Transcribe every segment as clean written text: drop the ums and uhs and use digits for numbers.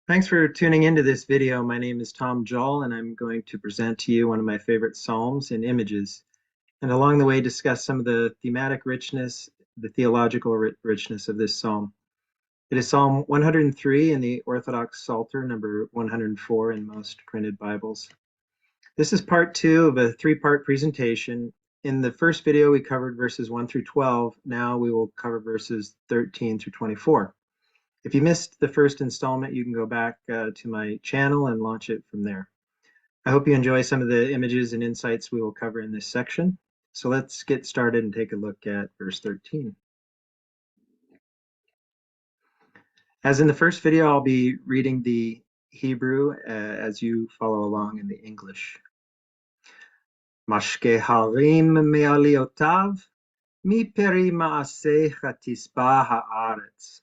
Thanks for tuning into this video. My name is Tom Joel, and I'm going to present to you one of my favorite psalms in images, and along the way discuss some of the thematic richness, the theological richness of this psalm. It is Psalm 103 in the Orthodox Psalter, number 104 in most printed Bibles. This is part two of a three-part presentation. In the first video, we covered verses 1 through 12. Now we will cover verses 13 through 24. If you missed the first installment, you can go back to my channel and launch it from there. I hope you enjoy some of the images and insights we will cover in this section. So let's get started and take a look at verse 13. As in the first video, I'll be reading the Hebrew as you follow along in the English. Mashke harim me'aliotav, mi peri ma'aseh tisba ha'aretz.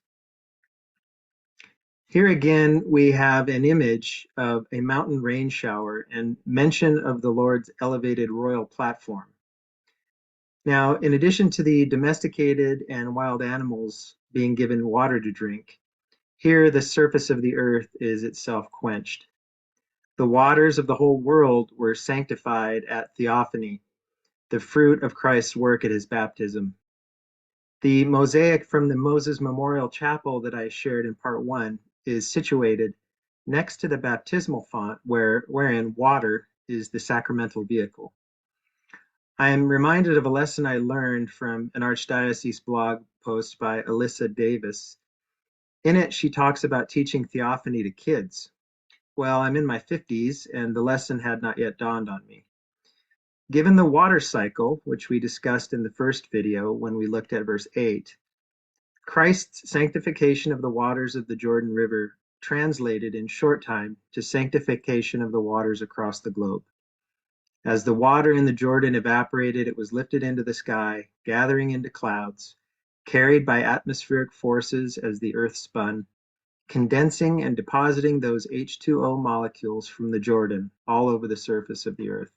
Here again, we have an image of a mountain rain shower and mention of the Lord's elevated royal platform. Now, in addition to the domesticated and wild animals being given water to drink, here the surface of the earth is itself quenched. The waters of the whole world were sanctified at theophany, the fruit of Christ's work at his baptism. The mosaic from the Moses Memorial Chapel that I shared in part one is situated next to the baptismal font wherein water is the sacramental vehicle. I am reminded of a lesson I learned from an Archdiocese blog post by Alyssa Davis. In it, she talks about teaching theophany to kids. Well, I'm in my 50s and the lesson had not yet dawned on me. Given the water cycle, which we discussed in the first video when we looked at verse 8, Christ's sanctification of the waters of the Jordan River translated in short time to sanctification of the waters across the globe. As the water in the Jordan evaporated, it was lifted into the sky, gathering into clouds, carried by atmospheric forces as the earth spun, condensing and depositing those H2O molecules from the Jordan all over the surface of the earth.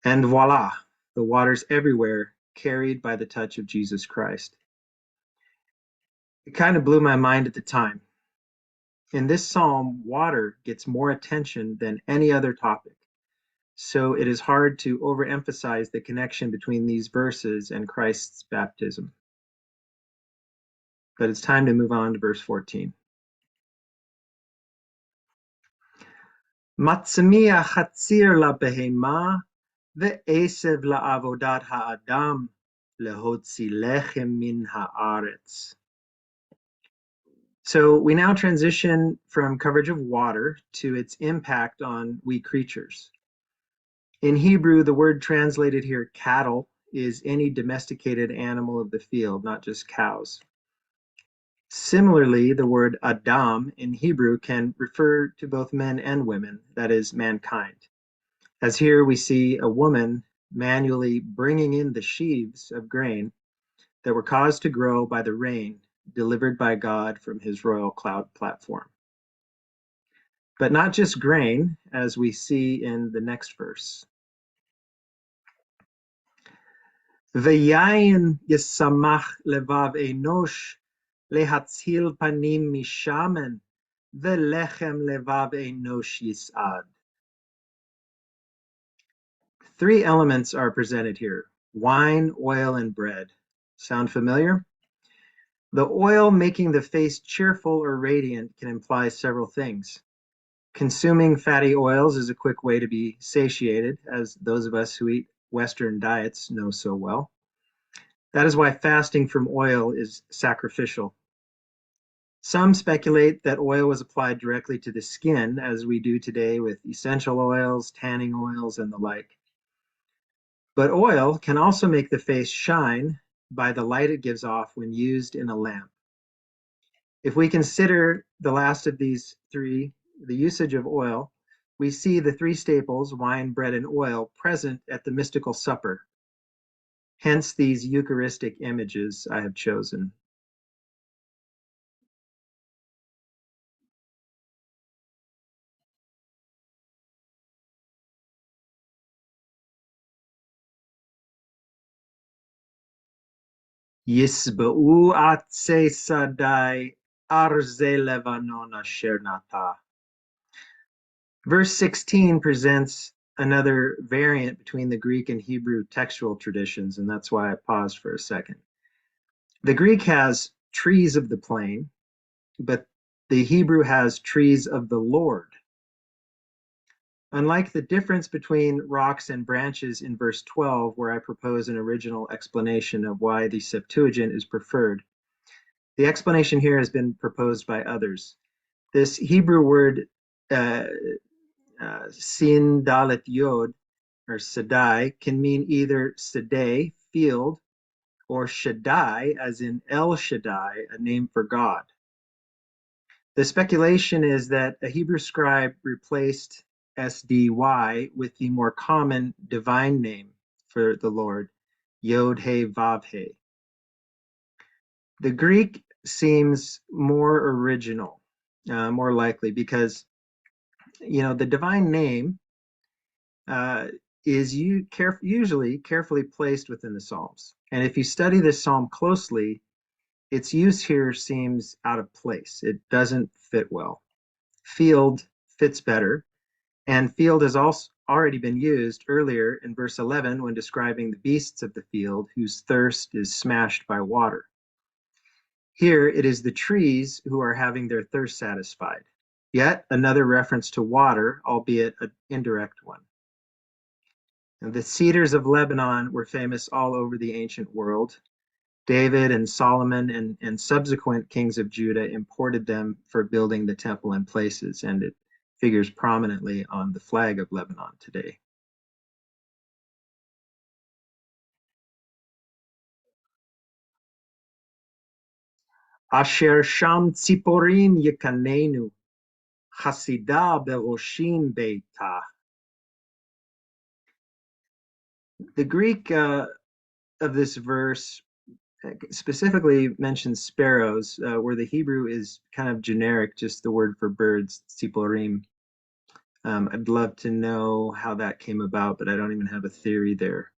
And voila, the waters everywhere carried by the touch of Jesus Christ. It kind of blew my mind at the time. In this psalm, water gets more attention than any other topic. So it is hard to overemphasize the connection between these verses and Christ's baptism. But it's time to move on to verse 14. Matzmiya chatzir la behema ve'esev la avodat ha'adam lehotzi lechem min ha'aretz. So we now transition from coverage of water to its impact on we creatures. In Hebrew, the word translated here, cattle, is any domesticated animal of the field, not just cows. Similarly, the word Adam in Hebrew can refer to both men and women, that is, mankind. As here we see a woman manually bringing in the sheaves of grain that were caused to grow by the rain delivered by God from his royal cloud platform. But not just grain, as we see in the next verse. V'yayin yisamach levav enosh lehatzil panim mishamen ve'lechem levav enosh yisad. Three elements are presented here: wine, oil, and bread. Sound familiar? The oil making the face cheerful or radiant can imply several things. Consuming fatty oils is a quick way to be satiated, as those of us who eat Western diets know so well. That is why fasting from oil is sacrificial. Some speculate that oil was applied directly to the skin, as we do today with essential oils, tanning oils, and the like. But oil can also make the face shine by the light it gives off when used in a lamp. If we consider the last of these three, the usage of oil, we see the three staples, wine, bread, and oil, present at the mystical supper. Hence these Eucharistic images I have chosen. Yisba'u atse sadai arze levanon asher nata. Verse 16 presents another variant between the Greek and Hebrew textual traditions, and that's why I paused for a second. The Greek has trees of the plain, but the Hebrew has trees of the Lord. Unlike the difference between rocks and branches in verse 12, where I propose an original explanation of why the Septuagint is preferred, the explanation here has been proposed by others. This Hebrew word sin dalet yod, or Shaddai, can mean either Sadeh, field, or Shaddai, as in El Shaddai, a name for God. The speculation is that a Hebrew scribe replaced SDY with the more common divine name for the Lord, Yod He Vav He. The Greek seems more original, more likely, because the divine name is usually carefully placed within the Psalms. And if you study this psalm closely, its use here seems out of place. It doesn't fit well. Field fits better, and field has also already been used earlier in verse 11 when describing the beasts of the field whose thirst is smashed by water. Here it is the trees who are having their thirst satisfied. Yet another reference to water, albeit an indirect one. And the cedars of Lebanon were famous all over the ancient world. David and Solomon and subsequent kings of Judah imported them for building the temple and places, and it figures prominently on the flag of Lebanon today. Asher sham tziporim yekanenu, chasida beroshim beita. The Greek of this verse specifically mentions sparrows, where the Hebrew is kind of generic, just the word for birds, tziporim. I'd love to know how that came about, but I don't even have a theory there.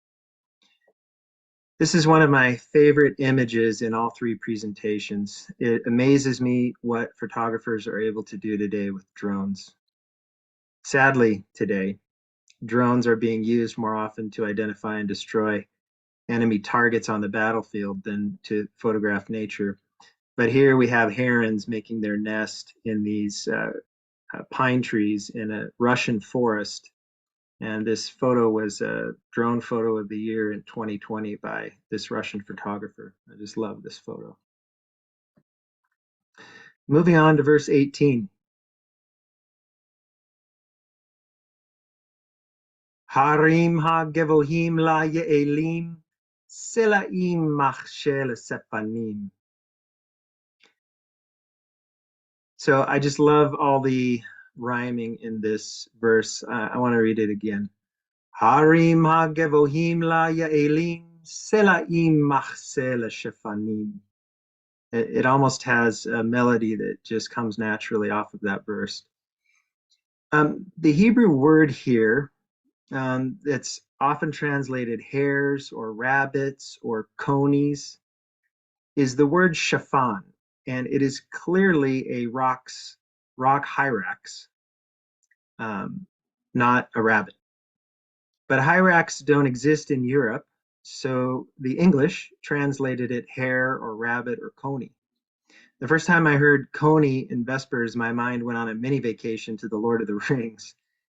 This is one of my favorite images in all three presentations. It amazes me what photographers are able to do today with drones. Sadly, today, drones are being used more often to identify and destroy enemy targets on the battlefield than to photograph nature. But here we have herons making their nest in these pine trees in a Russian forest. And this photo was a drone photo of the year in 2020 by this Russian photographer. I just love this photo. Moving on to verse 18. Harim ha-gevohim la ye'elim, selaim machshel sepanim. So I just love all the rhyming in this verse. I want to read it again. Harim ha-gevohim la ye'elim, selaim machshel shefanim. It almost has a melody that just comes naturally off of that verse. The Hebrew word here that's often translated hares or rabbits or conies is the word shafan, and it is clearly a rock hyrax, not a rabbit. But hyrax don't exist in Europe, so the English translated it hare or rabbit or coney. The first time I heard coney in Vespers, my mind went on a mini vacation to the Lord of the Rings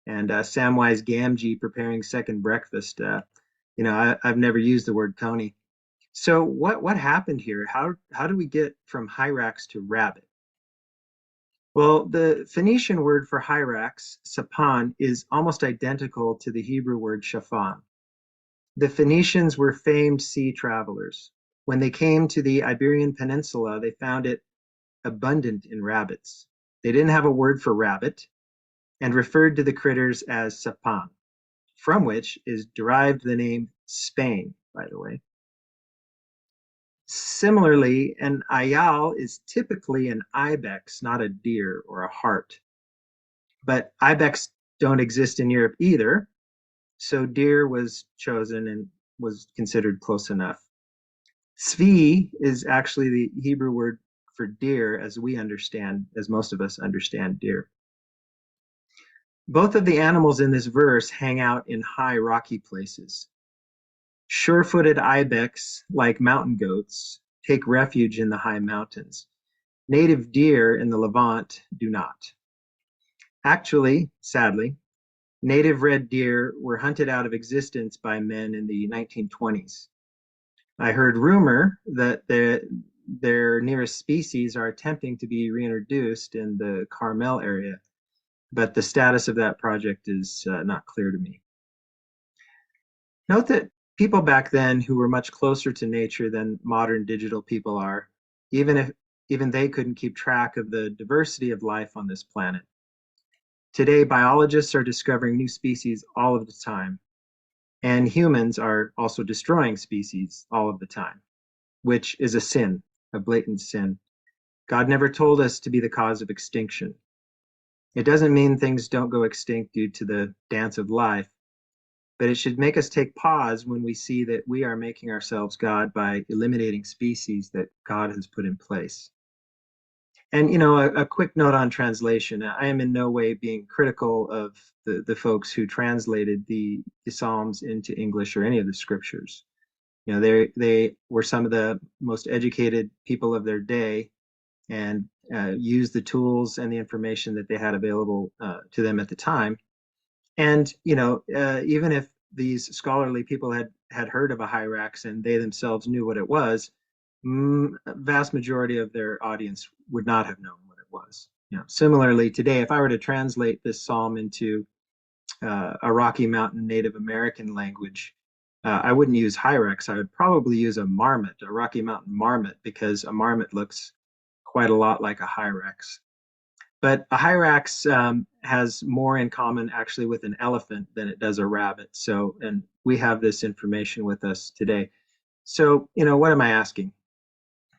and Samwise Gamgee preparing second breakfast. I've never used the word coney. So what happened here? How do we get from hyrax to rabbit? Well, the Phoenician word for hyrax, sapan, is almost identical to the Hebrew word shafan. The Phoenicians were famed sea travelers. When they came to the Iberian Peninsula, they found it abundant in rabbits. They didn't have a word for rabbit and referred to the critters as sapan, from which is derived the name Spain, by the way. Similarly, an ayal is typically an ibex, not a deer or a hart. But ibex don't exist in Europe either, so deer was chosen and was considered close enough. Tzvi is actually the Hebrew word for deer as we understand, as most of us understand deer. Both of the animals in this verse hang out in high rocky places. Sure-footed ibex, like mountain goats, take refuge in the high mountains. Native deer in the Levant do not. Actually, sadly, native red deer were hunted out of existence by men in the 1920s. I heard rumor that their nearest species are attempting to be reintroduced in the Carmel area, but the status of that project is not clear to me. Note that people back then who were much closer to nature than modern digital people are, even they couldn't keep track of the diversity of life on this planet. Today, biologists are discovering new species all of the time, and humans are also destroying species all of the time, which is a sin, a blatant sin. God never told us to be the cause of extinction. It doesn't mean things don't go extinct due to the dance of life, but it should make us take pause when we see that we are making ourselves God by eliminating species that God has put in place. And a quick note on translation. I am in no way being critical of the folks who translated the Psalms into English or any of the scriptures. They were some of the most educated people of their day and used the tools and the information that they had available to them at the time. And even if these scholarly people had heard of a hyrax and they themselves knew what it was, vast majority of their audience would not have known what it was. Similarly, today, if I were to translate this psalm into a Rocky Mountain Native American language, I wouldn't use hyrax. I would probably use a marmot, a Rocky Mountain marmot, because a marmot looks quite a lot like a hyrax. But a hyrax has more in common actually with an elephant than it does a rabbit. So, and we have this information with us today. So, what am I asking?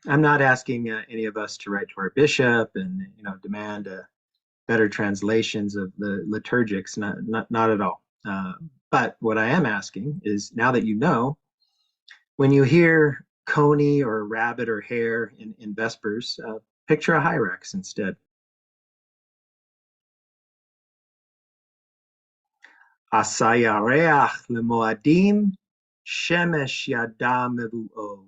I'm not asking any of us to write to our bishop and demand better translations of the liturgics. Not at all. But what I am asking is, now that you know, when you hear coney or rabbit or hare in Vespers, picture a hyrax instead. Asayareach lemoadim, shemesh yada mevu'o.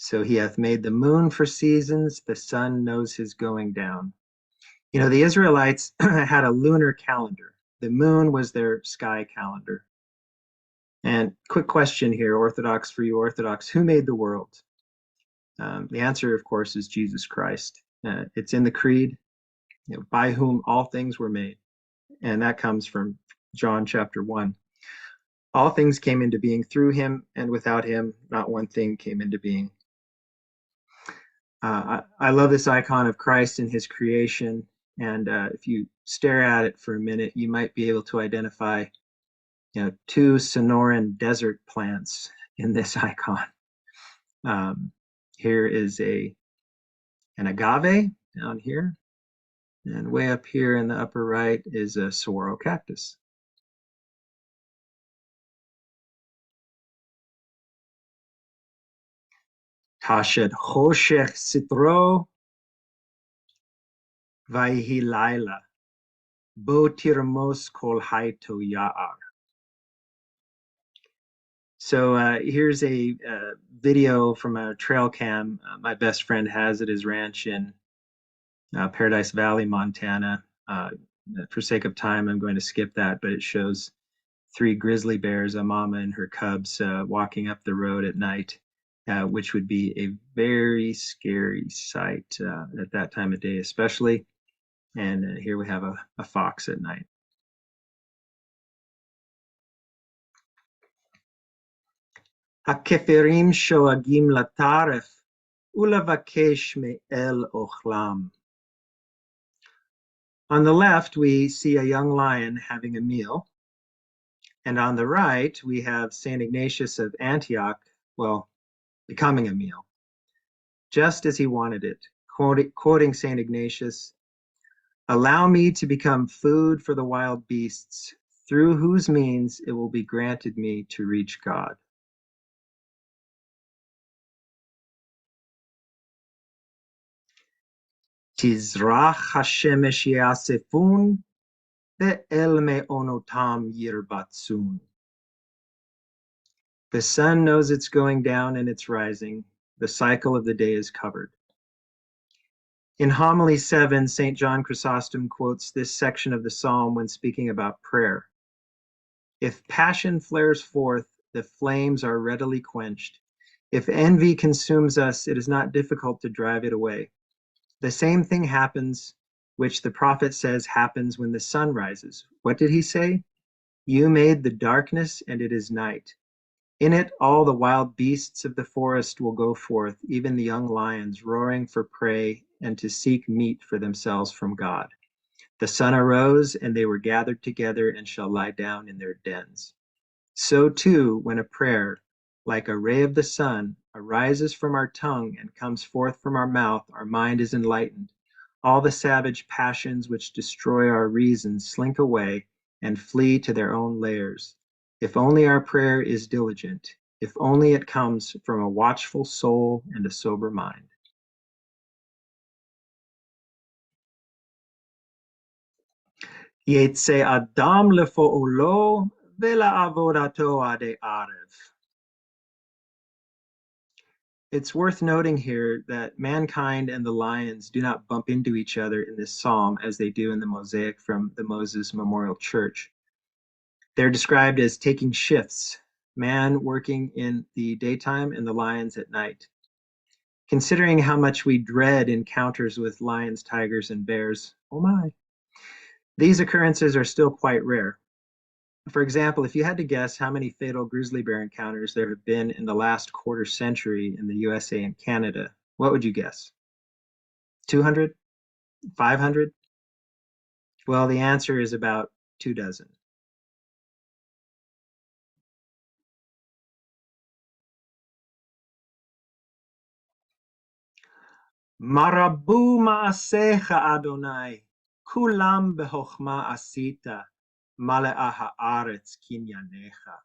So he hath made the moon for seasons, the sun knows his going down. The Israelites had a lunar calendar. The moon was their sky calendar. And quick question here, Orthodox for you Orthodox, who made the world? The answer, of course, is Jesus Christ. It's in the creed, by whom all things were made. And that comes from John chapter 1. All things came into being through him, and without him, not one thing came into being. I love this icon of Christ in his creation. And if you stare at it for a minute, you might be able to identify, two Sonoran desert plants in this icon. Here is an agave down here. And way up here in the upper right is a saguaro cactus. Tashed choshech sitro vayhi laila bo tirmos kol haito ya'ar. So here's a video from a trail cam my best friend has at his ranch in Paradise Valley, Montana. For sake of time, I'm going to skip that, but it shows three grizzly bears, a mama and her cubs, walking up the road at night, which would be a very scary sight at that time of day, especially. And here we have a fox at night. Hakeferim shoagim lataref ulavakesh me'el ochlam. On the left, we see a young lion having a meal. And on the right, we have St. Ignatius of Antioch, well, becoming a meal, just as he wanted it. Quoting St. Ignatius, allow me to become food for the wild beasts, through whose means it will be granted me to reach God. Tizrach hashemesh yasefun, ve'el me'onotam yirbatzun. The sun knows it's going down and it's rising. The cycle of the day is covered. In Homily 7, St. John Chrysostom quotes this section of the psalm when speaking about prayer. If passion flares forth, the flames are readily quenched. If envy consumes us, it is not difficult to drive it away. The same thing happens, which the prophet says happens when the sun rises. What did he say? You made the darkness, and it is night. In it, all the wild beasts of the forest will go forth, even the young lions roaring for prey and to seek meat for themselves from God. The sun arose, and they were gathered together and shall lie down in their dens. So too, when a prayer, like a ray of the sun, arises from our tongue and comes forth from our mouth, our mind is enlightened. All the savage passions which destroy our reason slink away and flee to their own lairs. If only our prayer is diligent, if only it comes from a watchful soul and a sober mind. Yetze Adam lefo'olo ve'la'avodato ade arev. It's worth noting here that mankind and the lions do not bump into each other in this psalm as they do in the mosaic from the Moses Memorial Church. They're described as taking shifts, man working in the daytime and the lions at night. Considering how much we dread encounters with lions, tigers, and bears, oh my, these occurrences are still quite rare. For example, if you had to guess how many fatal grizzly bear encounters there have been in the last quarter century in the USA and Canada, what would you guess? 200? 500? Well, the answer is about 24. Marabu ma'asecha Adonai, kulam behochma asita, male'a ha'aretz kinyanecha.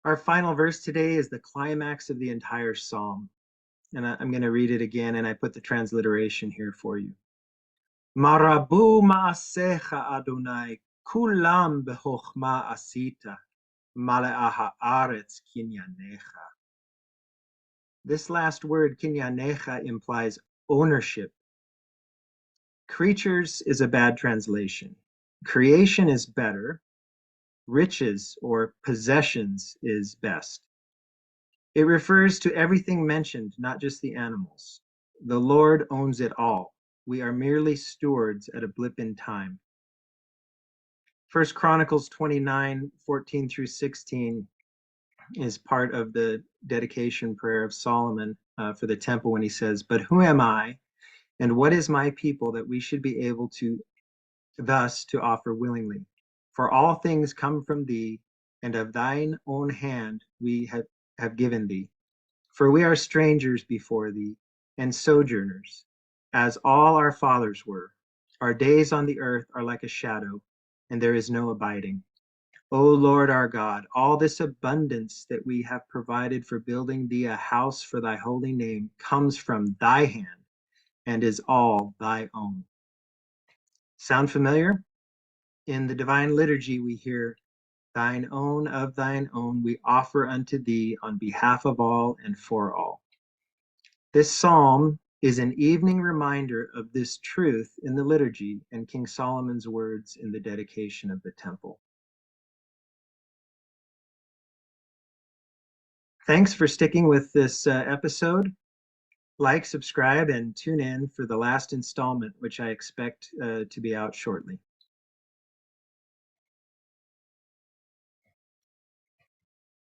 Our final verse today is the climax of the entire psalm. And I'm going to read it again, and I put the transliteration here for you. Marabu ma'asecha Adonai, kulam behochma asita, male'a ha'aretz kinyanecha. This last word, kinyanecha, implies ownership. Creatures is a bad translation. Creation is better. Riches or possessions is best. It refers to everything mentioned, not just the animals. The Lord owns it all. We are merely stewards at a blip in time. 1 Chronicles 29:14 through 16 is part of the dedication prayer of Solomon for the temple when he says, "But who am I, and what is my people that we should be able to thus to offer willingly? For all things come from thee, and of thine own hand we have given thee. For we are strangers before thee, and sojourners, as all our fathers were. Our days on the earth are like a shadow, and there is no abiding. O Lord our God, all this abundance that we have provided for building thee a house for thy holy name comes from thy hand and is all thy own." Sound familiar? In the Divine Liturgy, we hear, "Thine own of thine own we offer unto thee on behalf of all and for all." This psalm is an evening reminder of this truth in the liturgy and King Solomon's words in the dedication of the temple. Thanks for sticking with this episode. Like, subscribe, and tune in for the last installment, which I expect to be out shortly.